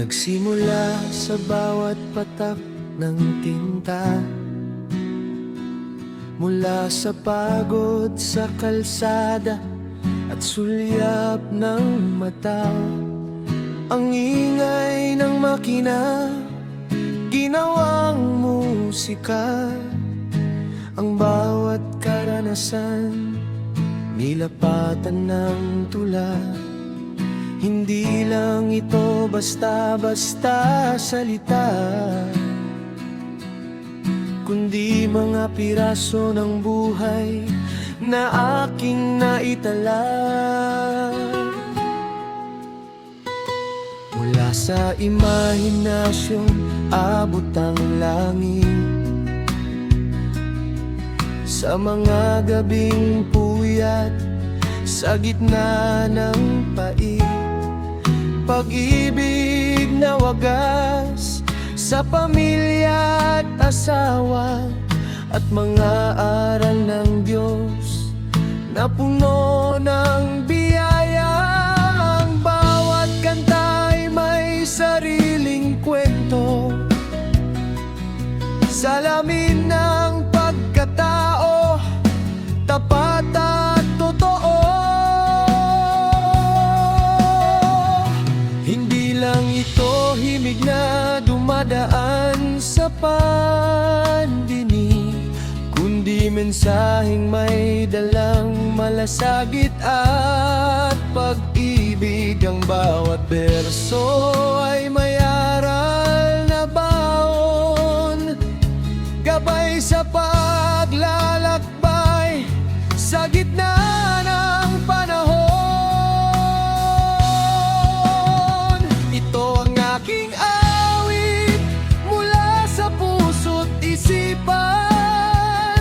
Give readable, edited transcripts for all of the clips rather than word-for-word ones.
Nagsimula sa bawat patak ng tinta, mula sa pagod sa kalsada at sulyap ng mata. Ang ingay ng makina, ginawang musika. Ang bawat karanasan, nilapatan ng tula. Hindi lang ito basta-basta salita, kundi mga piraso ng buhay na aking naitala. Mula sa imahinasyon, abot ang langit. Sa mga gabing puyat, sa gitna ng pait, pag-ibig na wagas sa pamilya at asawa, at mga aral ng Diyos na puno ng biyaya. Ang bawat kanta ay may sariling kwento, salamin ng pagkatao, tapat at totoo. Hindi lang ito himig na dumadaan sa pandinig, kundi mensaheng may dalang malasakit at pag-ibig. Ang bawat berso ay may aral na baon, gabay sa paglalakbay sa gitna ng panahon. Ito ang aking awit mula sa puso't isipan,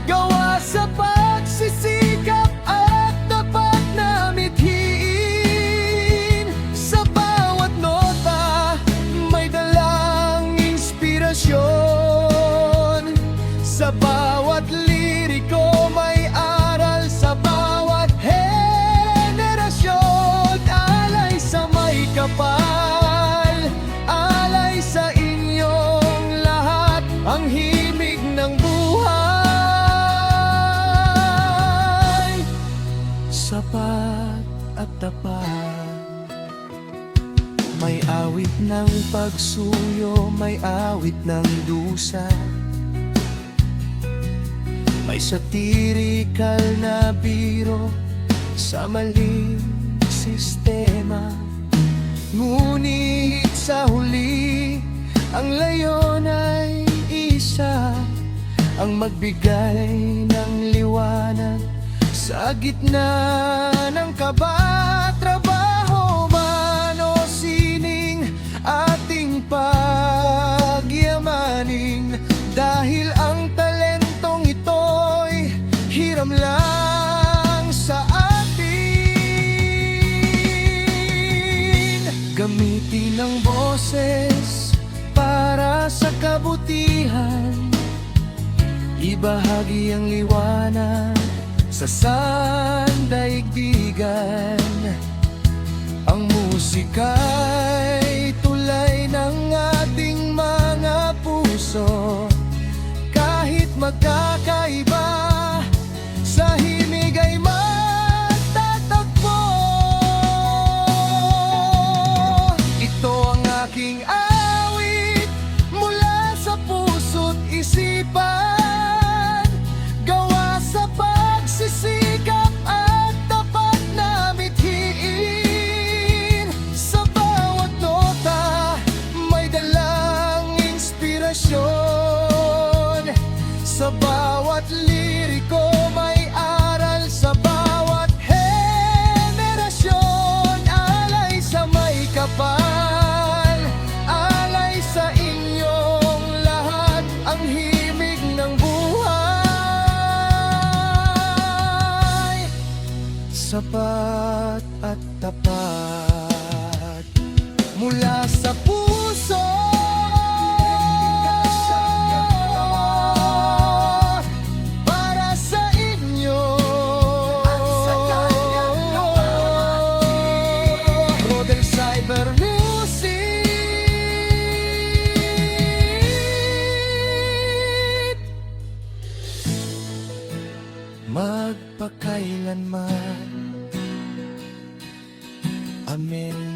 gawa sa pagsisikap at tapat na mithiin. Sa bawat nota may dalang inspirasyon, sa bawat liriko may aral, sa bawat henerasyon. Alay sa may kapal, alay sa inyong lahat, ang himig ng buhay, sapat at tapat. May awit ng pagsuyo, may awit ng dusa, may satirikal na biro sa maling sistema. Ngunit sa huli, ang layon ay isa, ang magbigay ng liwanag sa gitna ng kaba. Trabaho man o sining, ating pagyamanin, dahil ang talentong ito'y hiram lang sa atin. Gamitin ang boses para sa kabutihan, ibahagi ang liwanag sa sandaigdigan. Ang musika'y tulay ng ating mga puso, kahit magkakaiba, sa himig ay magtatagpo. Ito ang aking awit mula sa puso't isipan, gawa sa pagsisikap at tapat na mithiin. Sa magpakailanman. Amen.